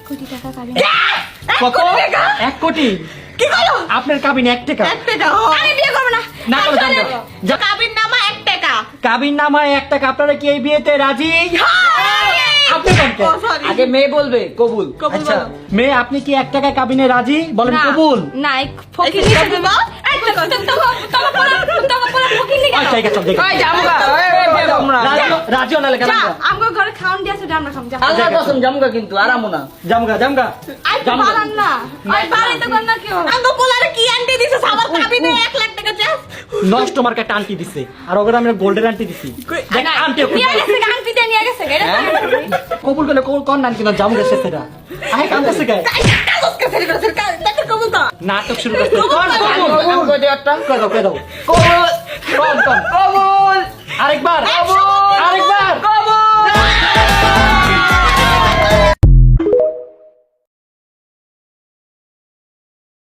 কোটি টাকা কাবিন। কত? 1 কোটি? কি করো? আপনার কাবিন 1 টাকা? 1 টাকা। আমি বিয়ে করব না। না করো জামগা। কাবিন নামা 1 টাকা। কাবিন নামা 1 টাকা। আপনারা কি এই বিয়েতে রাজি? আপনি বলতে ও, sorry। আগে মেয়ে বলবে কবুল। কবুল আচ্ছা বলো। মেয়ে আপনি কি 1 টাকা কাবিনে রাজি? বলেন না, কবুল। না, এই ফকির এই সাথে কবুল। তোমার পোলা ফকির লিগা। আচ্ছা ঠিক আছে দেখো। ওই জামগা, বিয়ে করবো না। রাজি হলে যা, কেন? আমগো ঘরে খাওন দিয়েছে আমরা খাম যা। আল্লাহর কসম জামগা কিন্তু আরামও না। জামগা জামগা। আই তো বাড়ান না। আই বাড়াই তো কর না কেউ। আঙ্গো পোলারে কি আন্টি দিছে আমার কাবিনে 1 লাখ টাকা চাস। নষ্ট মার্কা আন্টি দিছে আর ওগরে আমরা গোল্ডের আন্টি দিছি। দেখ আন্টি নিয়ে গেছে গান্তি দিয়ে নিয়ে গেছে এটা কবুল করলে কর না কিন্তু জামগা শেষেরা। আহে কাম করছে গায়। কাগজ কে ফেলে করেছে দেখো কবুল তো। নাটক শুরু করতে। কর কবুল, কবুল। কই দে একটা। কই দাও কই দাও। কবুল, কর কর। কবুল, আরেকবার। কবুল।